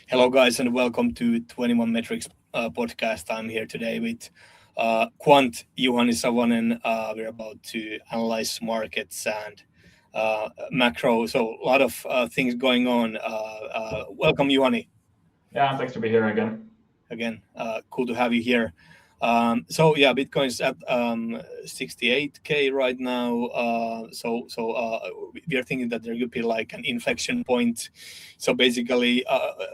Hello, guys, and welcome to 21metrics podcast. I'm here today with Quant, Juhani, Savonen. We're about to analyze markets and macro. So a lot of things going on. Welcome, Juhani. Yeah, thanks to be here again. Again, cool to have you here. Bitcoin's at 68K right now. We are thinking that there could be like an inflection point. So basically,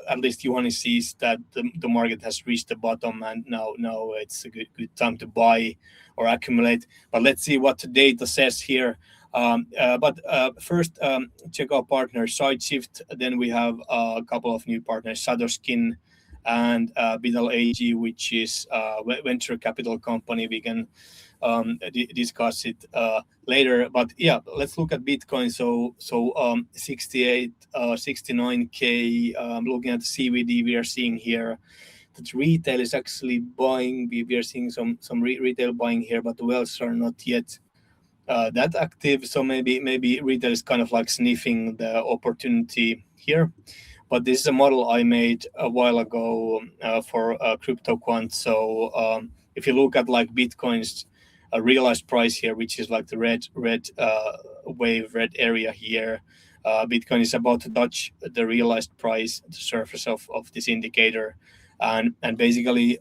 at least Juhani sees that the market has reached the bottom, and now it's a good time to buy or accumulate. But let's see what the data says here. First, check our partner SideShift. Then we have a couple of new partners, Skin and Vital AG, which is a venture capital company. We can discuss it later. But yeah, let's look at Bitcoin. So 68, 69K. Looking at the CVD, we are seeing here that retail is actually buying. We are seeing some retail buying here, but the whales are not yet that active. So maybe retail is kind of like sniffing the opportunity here. But this is a model I made a while ago for crypto Quant. So if you look at like Bitcoin's realized price here, which is like the red wave, red area here, Bitcoin is about to touch the realized price, the surface of this indicator, and basically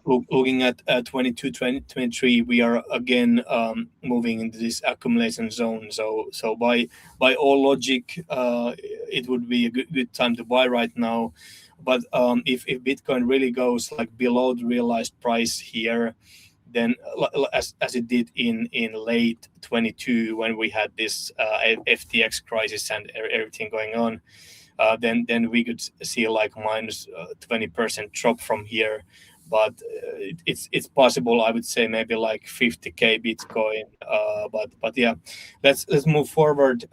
looking at 22, 23, we are again moving into this accumulation zone. So by all logic, it would be a good time to buy right now. But if Bitcoin really goes like below the realized price here, then as it did in late 22 when we had this FTX crisis and everything going on, then we could see like minus 20% drop from here. But it's possible. I would say maybe like 50K Bitcoin. But yeah, let's move forward.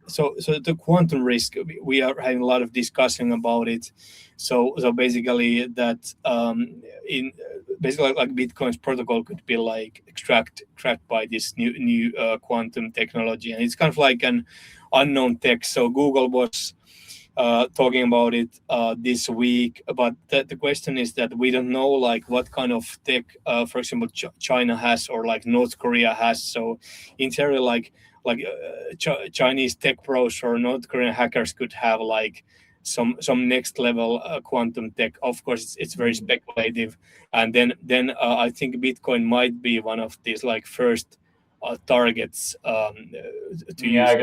So the quantum risk, we are having a lot of discussion about it. So basically that in basically like Bitcoin's protocol could be like cracked by this new quantum technology, and it's kind of like an unknown tech. So Google was talking about it this week, but the question is that we don't know like what kind of tech, for example, China has or like North Korea has. So in theory, like Chinese tech pros or North Korean hackers could have like some next level quantum tech. Of course, it's very speculative, and then I think Bitcoin might be one of these like first targets to use. I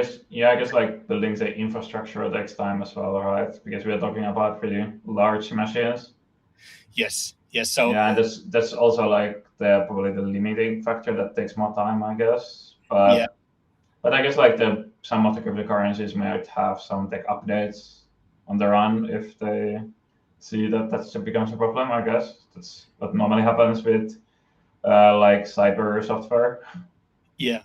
guess like building the infrastructure takes time as well, right? Because we are talking about pretty large machines. Yes. So yeah, and that's also like probably the limiting factor that takes more time, I guess. But I guess like some of the cryptocurrencies might have some tech updates on the run if they see that becomes a problem. I guess that's what normally happens with like cyber software. Yeah,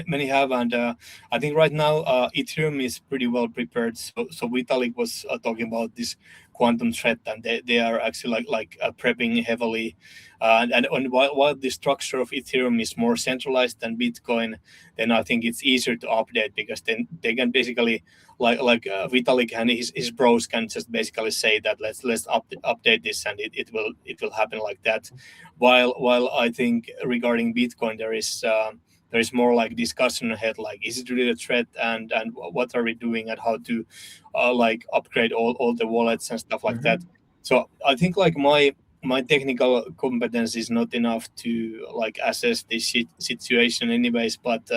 many have, and I think right now Ethereum is pretty well prepared. So Vitalik was talking about this quantum threat, and they are actually like prepping heavily. And while the structure of Ethereum is more centralized than Bitcoin, then I think it's easier to update because then they can basically like Vitalik and his bros can just basically say that let's update this, and it will happen like that. While I think regarding Bitcoin there is more like discussion ahead, like is it really a threat, and what are we doing, and how to like upgrade all the wallets and stuff like that. So I think like my technical competence is not enough to like assess this situation anyways, but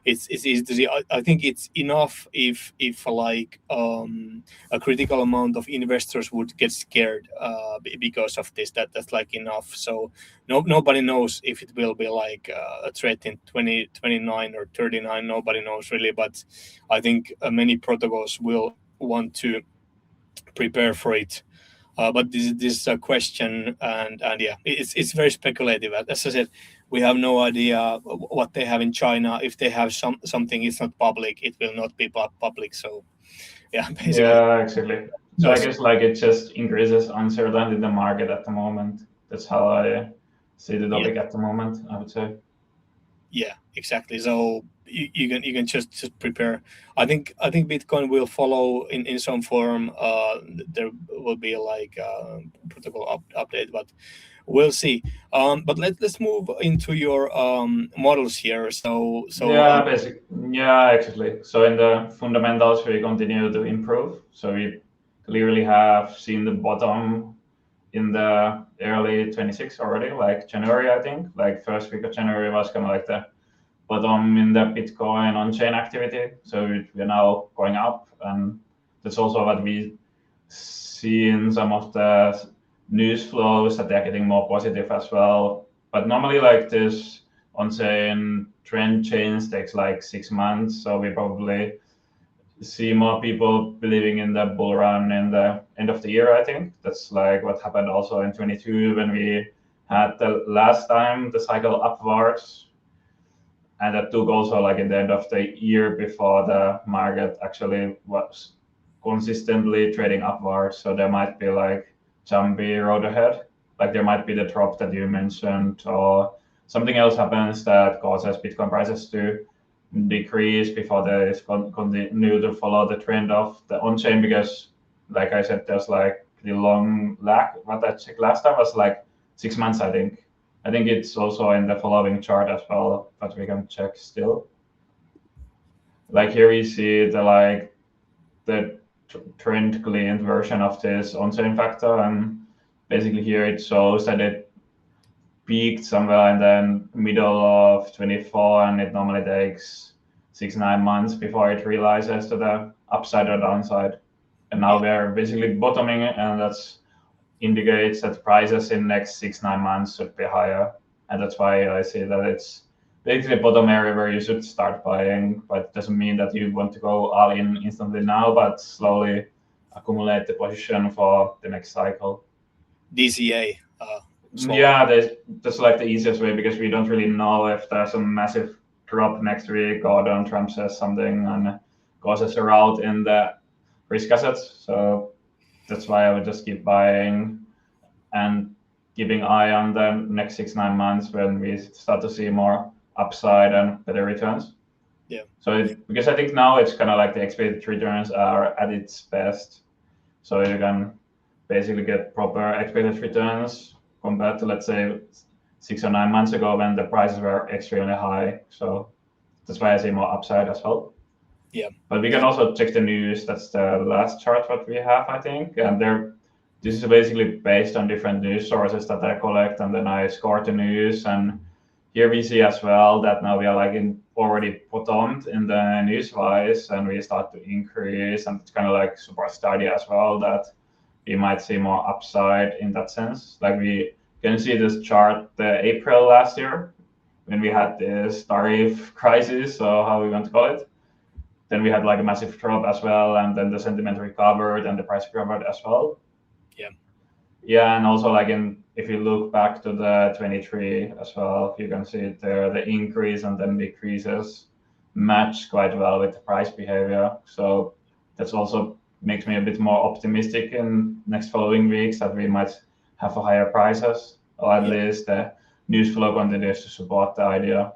it's easy to see. I think it's enough if like a critical amount of investors would get scared because of this. That's like enough. So nobody knows if it will be like a threat in 2029 or 39. Nobody knows really, but I think many protocols will want to prepare for it. But this is a question, and yeah, it's very speculative. As I said, we have no idea what they have in China. If they have something, it's not public. It will not be public. So yeah, basically. Yeah, exactly. So I guess like it just increases uncertainty in the market at the moment. That's how I see the topic at the moment, I would say. Yeah, Exactly. So you can just prepare. I think Bitcoin will follow in some form. There will be like protocol update, but we'll see. But let's move into your models here. Yeah, exactly. So in the fundamentals, we continue to improve. So we clearly have seen the bottom in the early 26 already, like January, I think. Like first week of January was kind of like the bottom in the Bitcoin on-chain activity. So we're now going up, and that's also what we see in some of the news flows, that they're getting more positive as well. But normally, like this on-chain trend change takes like 6 months, so we probably see more people believing in the bull run in the end of the year. I think that's like what happened also in 22 when we had the last time the cycle upwards, and that took also like in the end of the year before the market actually was consistently trading upwards. So there might be like jumpy road ahead, like there might be the drop that you mentioned, or something else happens that causes Bitcoin prices to decrease before they continue to follow the trend of the on-chain, because like I said, there's like the long lag. What I checked last time was like 6 months, I think. I think it's also in the following chart as well, but we can check still. Like here we see the trend cleaned version of this on-chain factor, and basically here it shows that it peaked somewhere in the middle of 24, and it normally takes 6-9 months before it realizes to the upside or downside. And now we're basically bottoming, and that's indicates that prices in next 6-9 months should be higher, and that's why I see that it's basically a bottom area where you should start buying. But it doesn't mean that you want to go all in instantly now, but slowly accumulate the position for the next cycle. DCA. Yeah, that's like the easiest way, because we don't really know if there's a massive drop next week or Donald Trump says something and causes a rout in the risk assets. So that's why I would just keep buying and keeping eye on the next 6-9 months when we start to see more upside and better returns. Yeah. So because I think now it's kind of like the expected returns are at its best. So you can basically get proper expected returns compared to, let's say, 6 or 9 months ago when the prices were extremely high. So that's why I see more upside as well. Yeah. But we can also check the news. That's the last chart what we have, I think. And this is basically based on different news sources that I collect, and then I score the news. And here we see as well that now we are like already bottomed in the news wise, and we start to increase, and it's kind of like super steady as well that we might see more upside in that sense. Like we can see this chart, the April last year, when we had this tariff crisis, or how we want to call it. Then we had like a massive drop as well, and then the sentiment recovered and the price recovered as well. Yeah, and also like if you look back to the 23 as well, you can see there the increase and then decreases match quite well with the price behavior. So that's also makes me a bit more optimistic in next following weeks that we might have a higher prices, or at least the news flow continues to support the idea.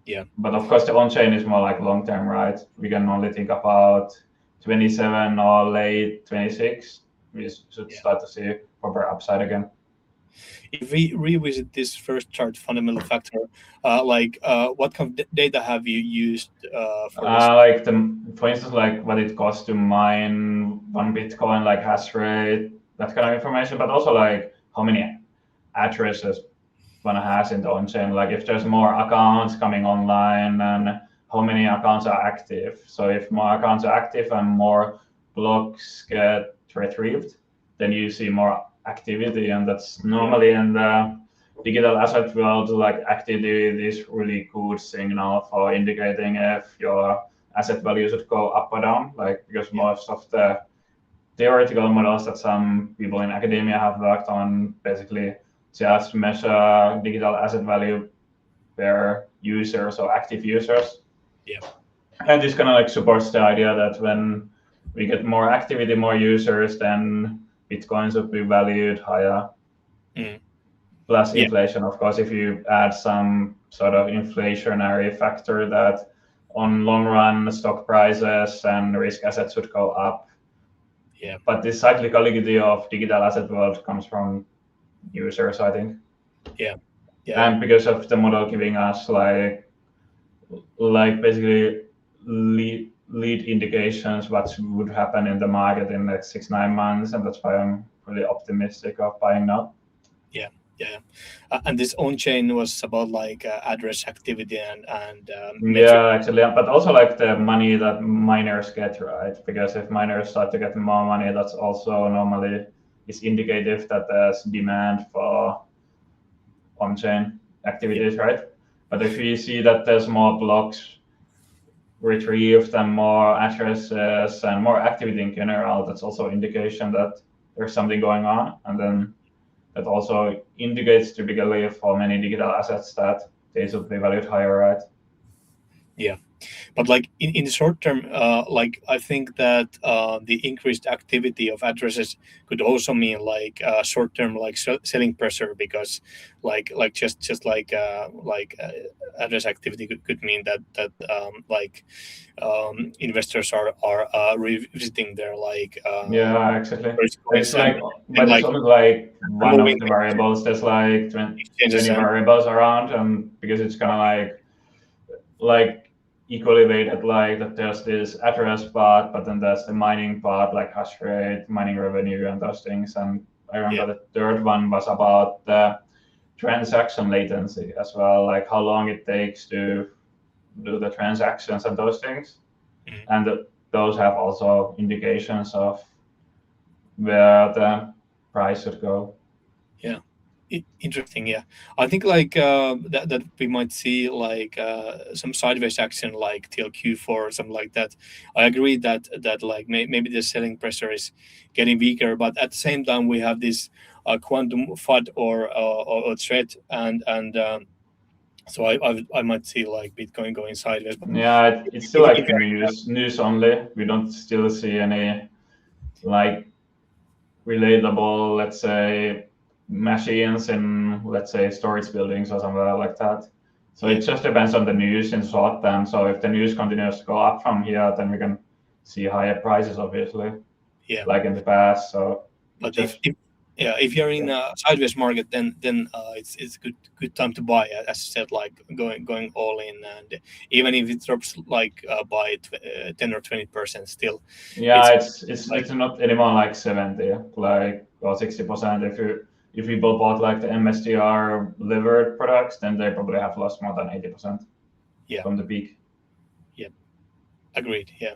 Yeah. But of course, the on-chain is more like long-term, right? We can only think about 27 or late 26. We should start to see proper upside again. If we revisit this first chart, fundamental factor, what kind of data have you used for this? For instance, like what it costs to mine one Bitcoin, like hash rate, that kind of information, but also like how many addresses one has in the on-chain, like if there's more accounts coming online and how many accounts are active. So if more accounts are active and more blocks get retrieved, then you see more activity, and that's normally in the digital asset world, like activity is really good signal for indicating if your asset value should go up or down, like because most of the theoretical models that some people in academia have worked on basically just measure digital asset value per user, so active users. Yeah. And this kind of like supports the idea that when we get more activity, more users, then Bitcoins would be valued higher. Plus inflation, of course, if you add some sort of inflationary factor that on long run stock prices and risk assets would go up. Yeah. But the cyclicality of digital asset world comes from users, I think. Yeah. And because of the model giving us like basically lead indications what would happen in the market in the next 6-9 months, and that's why I'm really optimistic of buying now. Yeah. And this on chain was about like address activity and yeah, actually, but also like the money that miners get, right? Because if miners start to get more money, that's also normally is indicative that there's demand for on chain activities, right? But if we see that there's more blocks retrieved and more addresses and more activity in general, that's also indication that there's something going on, and then that also indicates typically for many digital assets that they should be valued higher, right? Yeah, but like in the short term, like I think that the increased activity of addresses could also mean like short term like selling pressure, because like just like address activity could mean that investors are revisiting their like yeah, exactly. It's like, and but it's only like one of removing the variables. There's like 20 exchanges and variables around, and because it's kind of like equally weighted, like that there's this address part, but then there's the mining part, like hash rate, mining revenue, and those things. And I remember the third one was about the transaction latency as well, like how long it takes to do the transactions and those things. And those have also indications of where the price should go. Yeah. Interesting. Yeah, I think like that we might see like some sideways action like till Q4 or something like that. I agree that like maybe the selling pressure is getting weaker, but at the same time we have this quantum FUD or threat, and so I might see like Bitcoin going sideways. But yeah, it's still like news only. We don't still see any like relatable, let's say, machines in, let's say, storage buildings or somewhere like that. So it just depends on the news in short term. So if the news continues to go up from here, then we can see higher prices, obviously. Yeah. Like in the past. So but if you're in a sideways market, then it's good time to buy. As I said, like going all in, and even if it drops like by 10 or 20%, still. Yeah, it's not anymore like 70, like or 60%. If people bought like the MSTR levered products, then they probably have lost more than 80%. Yeah. From the peak. Yeah, agreed. Yeah.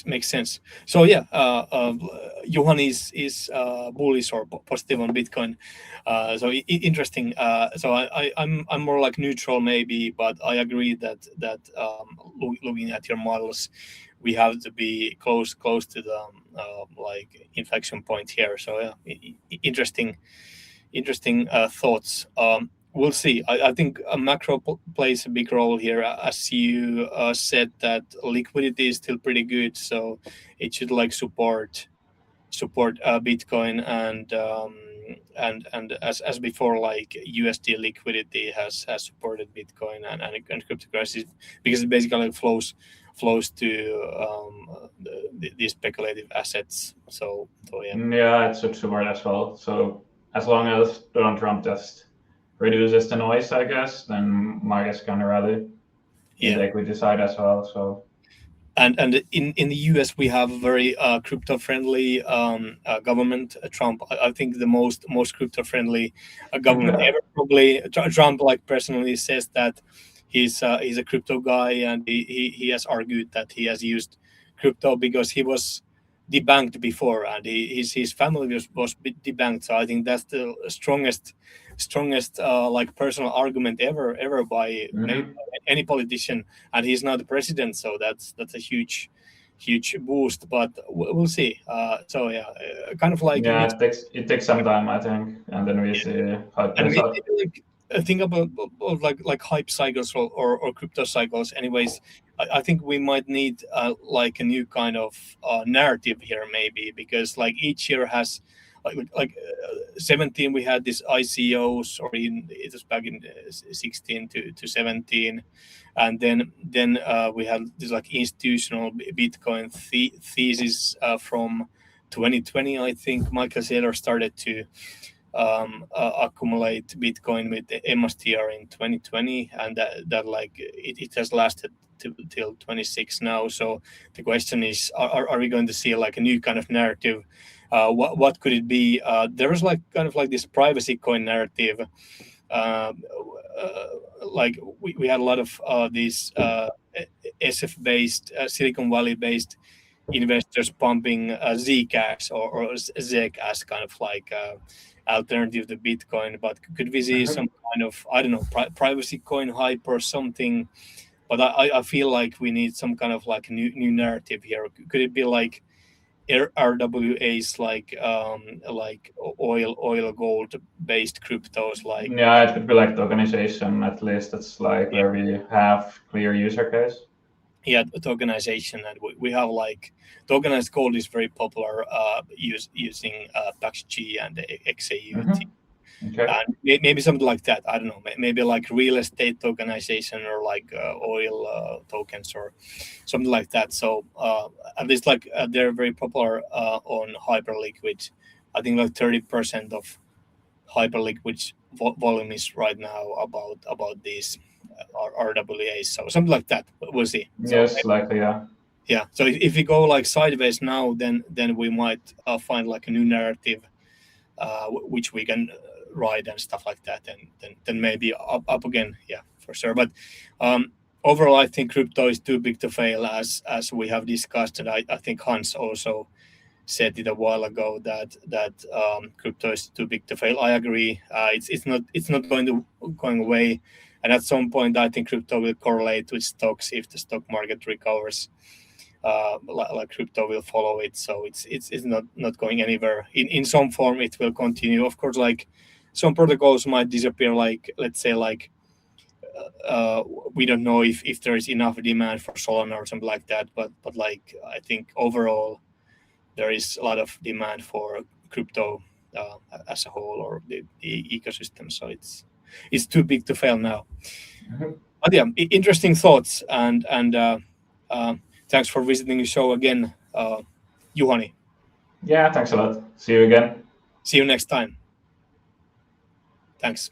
Makes sense. So yeah, Juhani is bullish or positive on Bitcoin. So interesting. So I'm more like neutral maybe, but I agree that looking at your models, we have to be close to the like inflection point here. So yeah, interesting thoughts. We'll see. I think a macro plays a big role here, as you said that liquidity is still pretty good, so it should like support Bitcoin, and as before, like USD liquidity has supported Bitcoin and cryptocurrencies, because it basically flows to these speculative assets. So yeah. Yeah, it should support as well. So as long as Donald Trump just reduces the noise, I guess, then markets can rally in the equity side as well. So and in the US we have a very crypto friendly government. Trump, I think the most crypto friendly government ever. Probably Trump like personally says that he's a crypto guy, and he has argued that he has used crypto because he was debanked before, and his family was debanked. So I think that's the strongest like personal argument ever by maybe any politician, and he's not the president, so that's a huge boost. But we'll see. So yeah, kind of like it takes some time, I think, and then we see how it plays out. Think about like hype cycles or crypto cycles. Anyways, I think we might need like a new kind of narrative here, maybe, because like each year has like 17 we had this ICOs, or it was back in 16 to 17, and then we had this like institutional Bitcoin thesis from 2020. I think Michael Saylor started to accumulate Bitcoin with MSTR in 2020, and that like it has lasted till 26 now. So the question is, are we going to see like a new kind of narrative? What could it be? There was like kind of like this privacy coin narrative. Like we had a lot of these SF based, Silicon Valley based investors pumping Zcash or ZEC as kind of like alternative to Bitcoin. But could we see some kind of, I don't know, privacy coin hype or something? But I feel like we need some kind of like new narrative here. Could it be like RWAs, like oil gold based cryptos? Like yeah, it could be like the organization, at least it's like where we have clear user case. Yeah, tokenization, and we have like tokenized gold is very popular using PaxG and XAUT. Okay. And maybe something like that. I don't know. Maybe like real estate tokenization, or like oil tokens or something like that. So at least like they're very popular on Hyperliquid. I think like 30% of Hyperliquid volume is right now about these RWAs. So something like that. We'll see. Yes, So, likely, yeah. yeah. So if we go like sideways now, then we might find like a new narrative which we can ride and stuff like that, and then maybe up again. Yeah, for sure. But overall, I think crypto is too big to fail, as we have discussed, and I think Hans also said it a while ago that crypto is too big to fail. I agree. It's not going away, and at some point, I think crypto will correlate with stocks if the stock market recovers. Like crypto will follow it, so it's not going anywhere. In some form, it will continue. Of course, like some protocols might disappear. Like let's say like we don't know if there is enough demand for Solana or something like that. But like I think overall there is a lot of demand for crypto as a whole, or the ecosystem. So it's too big to fail now. But yeah, interesting thoughts, and thanks for visiting the show again, Juhani. Yeah, thanks a lot. See you again. See you next time. Thanks.